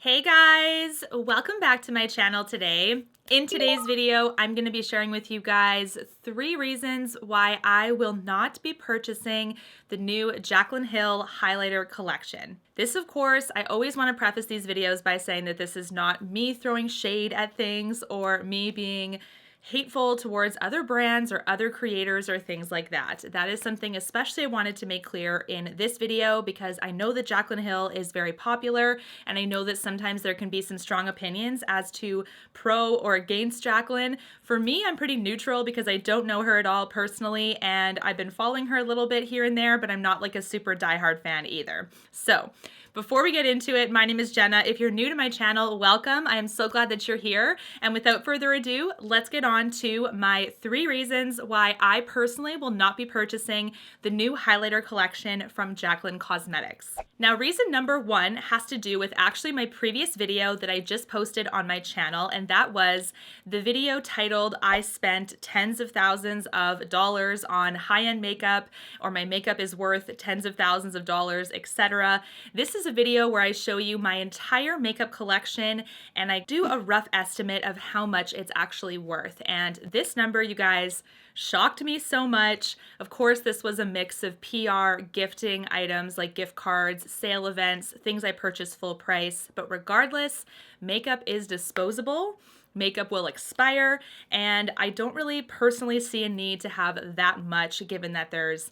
Hey guys, welcome back to my channel today. In today's video, I'm going to be sharing with you guys 3 reasons why I will not be purchasing the new Jaclyn Hill highlighter collection. This, of course, I always want to preface these videos by saying that this is not me throwing shade at things or me being hateful towards other brands or other creators or things like that. That is something especially I wanted to make clear in this video because I know that Jaclyn Hill is very popular and I know that sometimes there can be some strong opinions as to pro or against Jaclyn. For me, I'm pretty neutral because I don't know her at all personally and I've been following her a little bit here and there, but I'm not like a super diehard fan either. So before we get into it, my name is Jenna. If you're new to my channel, welcome. I am so glad that you're here. And without further ado, let's get on to my 3 reasons why I personally will not be purchasing the new highlighter collection from Jaclyn Cosmetics. Now, reason number 1 has to do with actually my previous video that I just posted on my channel, and that was the video titled I spent tens of thousands of dollars on high-end makeup, or my makeup is worth tens of thousands of dollars, etc. This is a video where I show you my entire makeup collection and I do a rough estimate of how much it's actually worth. And this number, you guys, shocked me so much. Of course, this was a mix of PR, gifting items like gift cards, sale events, things I purchased full price. But regardless, makeup is disposable. Makeup will expire, and I don't really personally see a need to have that much given that there's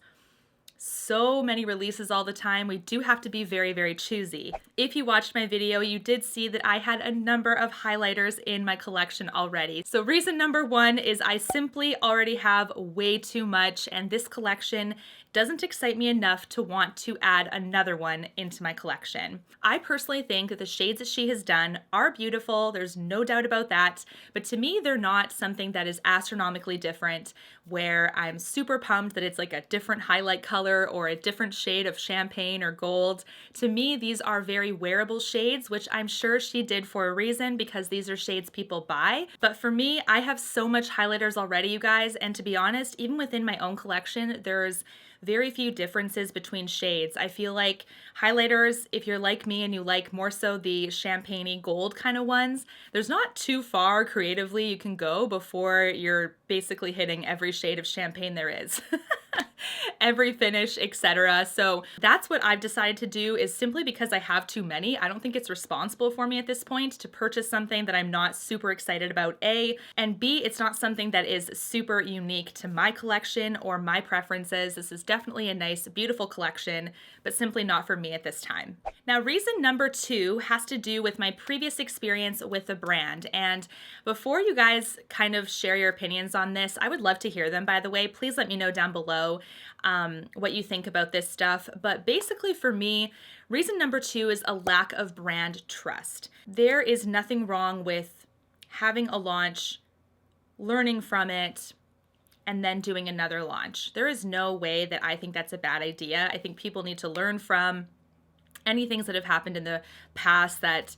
so many releases all the time. We do have to be very, very choosy. If you watched my video, you did see that I had a number of highlighters in my collection already. So reason number 1 is I simply already have way too much, and this collection doesn't excite me enough to want to add another one into my collection. I personally think that the shades that she has done are beautiful. There's no doubt about that. But to me, they're not something that is astronomically different where I'm super pumped that it's like a different highlight color or a different shade of champagne or gold. To me, these are very wearable shades, which I'm sure she did for a reason because these are shades people buy. But for me, I have so much highlighters already, you guys. And to be honest, even within my own collection, there's very few differences between shades. I feel like highlighters, if you're like me and you like more so the champagne-y gold kind of ones, there's not too far creatively you can go before you're basically hitting every shade of champagne there is. Every finish, etc. So that's what I've decided to do is simply because I have too many. I don't think it's responsible for me at this point to purchase something that I'm not super excited about, A, and B, it's not something that is super unique to my collection or my preferences. This is definitely a nice, beautiful collection, but simply not for me at this time. Now, reason number 2 has to do with my previous experience with the brand. And before you guys kind of share your opinions on this, I would love to hear them, by the way. Please let me know down below what you think about this stuff. But basically for me, reason number 2 is a lack of brand trust. There is nothing wrong with having a launch, learning from it, and then doing another launch. There is no way that I think that's a bad idea. I think people need to learn from any things that have happened in the past that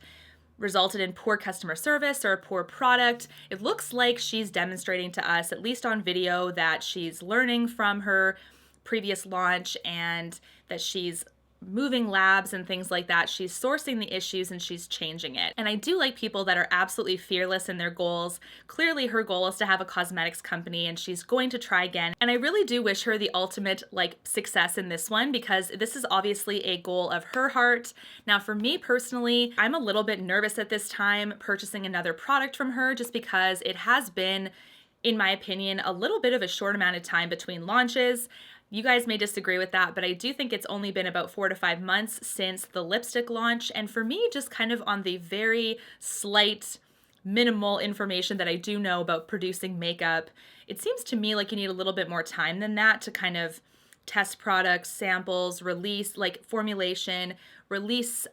resulted in poor customer service or a poor product. It looks like she's demonstrating to us, at least on video, that she's learning from her previous launch and that she's moving labs and things like that. She's sourcing the issues and she's changing it. And I do like people that are absolutely fearless in their goals. Clearly her goal is to have a cosmetics company and she's going to try again. And I really do wish her the ultimate success in this one because this is obviously a goal of her heart. Now for me personally, I'm a little bit nervous at this time purchasing another product from her just because it has been, in my opinion, a little bit of a short amount of time between launches. You guys may disagree with that, but I do think it's only been about 4 to 5 months since the lipstick launch. And for me, just kind of on the very slight, minimal information that I do know about producing makeup, it seems to me like you need a little bit more time than that to kind of test products, samples, release, formulation, release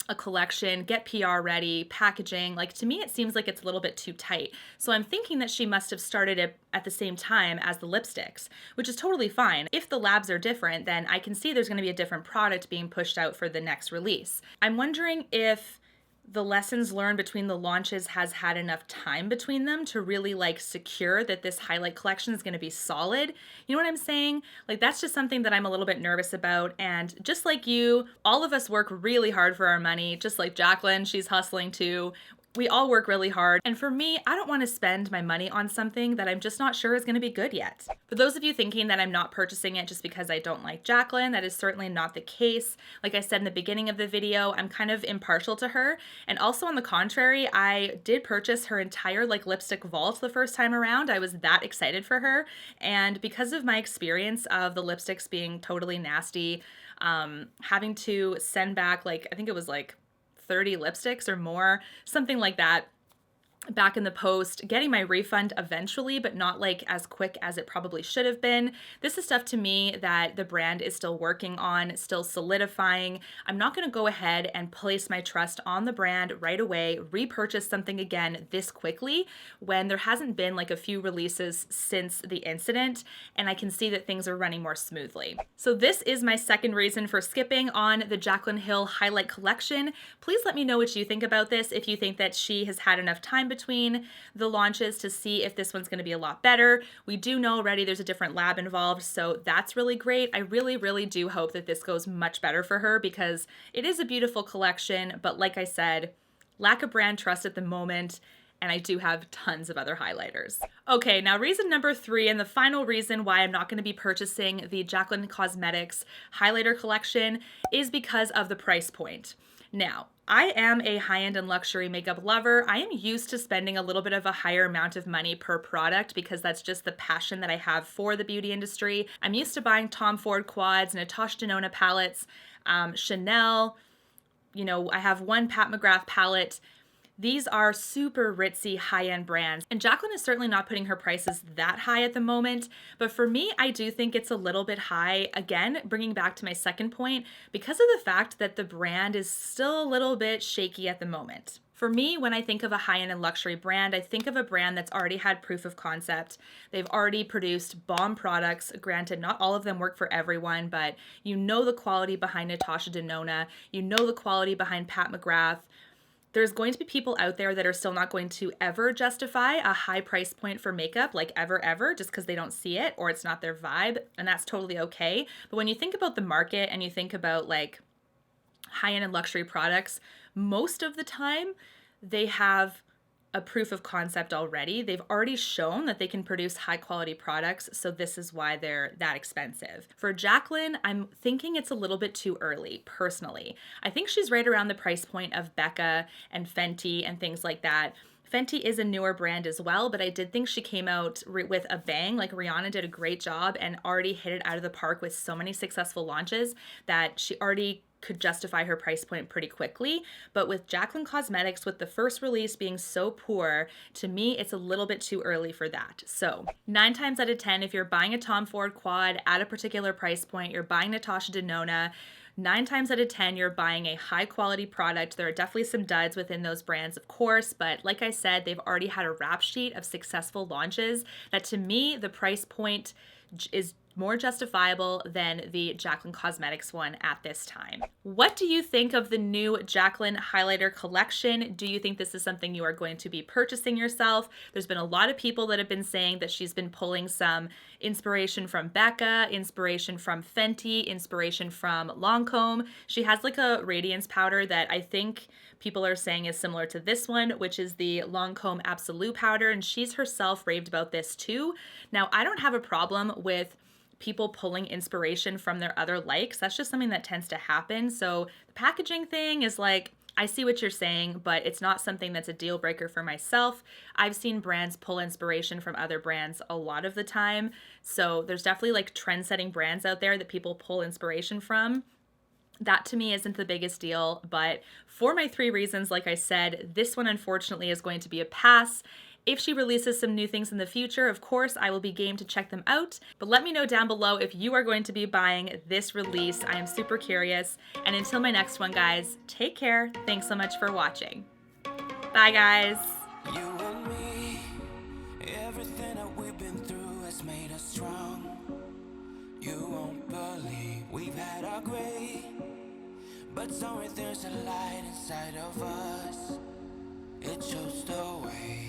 a collection, get PR ready, packaging. To me, it seems like it's a little bit too tight. So I'm thinking that she must have started it at the same time as the lipsticks, which is totally fine. If the labs are different, then I can see there's going to be a different product being pushed out for the next release. I'm wondering if the lessons learned between the launches has had enough time between them to really like secure that this highlight collection is going to be solid. You know what I'm saying? Like that's just something that I'm a little bit nervous about. And just like you, all of us work really hard for our money. Just like Jaclyn, she's hustling too. We all work really hard. And for me, I don't want to spend my money on something that I'm just not sure is going to be good yet. For those of you thinking that I'm not purchasing it just because I don't like Jaclyn, that is certainly not the case. Like I said in the beginning of the video, I'm kind of impartial to her. And also on the contrary, I did purchase her entire like lipstick vault the first time around. I was that excited for her. And because of my experience of the lipsticks being totally nasty, having to send back like, I think it was like 30 lipsticks or more, something like that, back in the post, getting my refund eventually, but not like as quick as it probably should have been. This is stuff to me that the brand is still working on, still solidifying. I'm not going to go ahead and place my trust on the brand right away, repurchase something again this quickly when there hasn't been like a few releases since the incident and I can see that things are running more smoothly. So this is my second reason for skipping on the Jaclyn Hill highlight collection. Please let me know what you think about this, if you think that she has had enough time between the launches to see if this one's going to be a lot better. We do know already there's a different lab involved, so that's really great. I really do hope that this goes much better for her because it is a beautiful collection, but like I said, lack of brand trust at the moment, and I do have tons of other highlighters. Okay, now reason number 3, and the final reason why I'm not going to be purchasing the Jaclyn Cosmetics highlighter collection is because of the price point. Now, I am a high-end and luxury makeup lover. I am used to spending a little bit of a higher amount of money per product because that's just the passion that I have for the beauty industry. I'm used to buying Tom Ford quads, Natasha Denona palettes, Chanel. You know, I have one Pat McGrath palette. These are super ritzy high-end brands, and Jaclyn is certainly not putting her prices that high at the moment, but for me, I do think it's a little bit high. Again, bringing back to my second point, because of the fact that the brand is still a little bit shaky at the moment. For me, when I think of a high-end and luxury brand, I think of a brand that's already had proof of concept. They've already produced bomb products. Granted, not all of them work for everyone, but you know the quality behind Natasha Denona. You know the quality behind Pat McGrath. There's going to be people out there that are still not going to ever justify a high price point for makeup, like ever, just because they don't see it or it's not their vibe, and that's totally okay. But when you think about the market and you think about like high-end and luxury products, most of the time they have a proof of concept already. They've already shown that they can produce high quality products, so this is why they're that expensive. For Jaclyn, I'm thinking it's a little bit too early, personally. I think she's right around the price point of Becca and Fenty and things like that. Fenty is a newer brand as well, but I did think she came out with a bang. Like Rihanna did a great job and already hit it out of the park with so many successful launches that she already could justify her price point pretty quickly. But with Jaclyn Cosmetics, with the first release being so poor, to me, it's a little bit too early for that. So 9 times out of 10, if you're buying a Tom Ford quad at a particular price point, you're buying Natasha Denona, 9 times out of 10, you're buying a high quality product. There are definitely some duds within those brands, of course, but like I said, they've already had a rap sheet of successful launches that to me, the price point is more justifiable than the Jaclyn Cosmetics one at this time. What do you think of the new Jaclyn highlighter collection? Do you think this is something you are going to be purchasing yourself? There's been a lot of people that have been saying that she's been pulling some inspiration from Becca, inspiration from Fenty, inspiration from Lancome. She has like a radiance powder that I think people are saying is similar to this one, which is the Lancome Absolute powder, and she's herself raved about this too. Now, I don't have a problem with people pulling inspiration from their other likes. That's just something that tends to happen. So the packaging thing is like, I see what you're saying, but it's not something that's a deal breaker for myself. I've seen brands pull inspiration from other brands a lot of the time. So there's definitely like trend-setting brands out there that people pull inspiration from. That to me isn't the biggest deal, but for my 3 reasons, like I said, this one unfortunately is going to be a pass. If she releases some new things in the future, of course, I will be game to check them out. But let me know down below if you are going to be buying this release. I am super curious. And until my next one, guys, take care. Thanks so much for watching. Bye, guys. You and me, everything that we've been through has made us strong. You won't believe we've had our gray, but somewhere there's a light inside of us.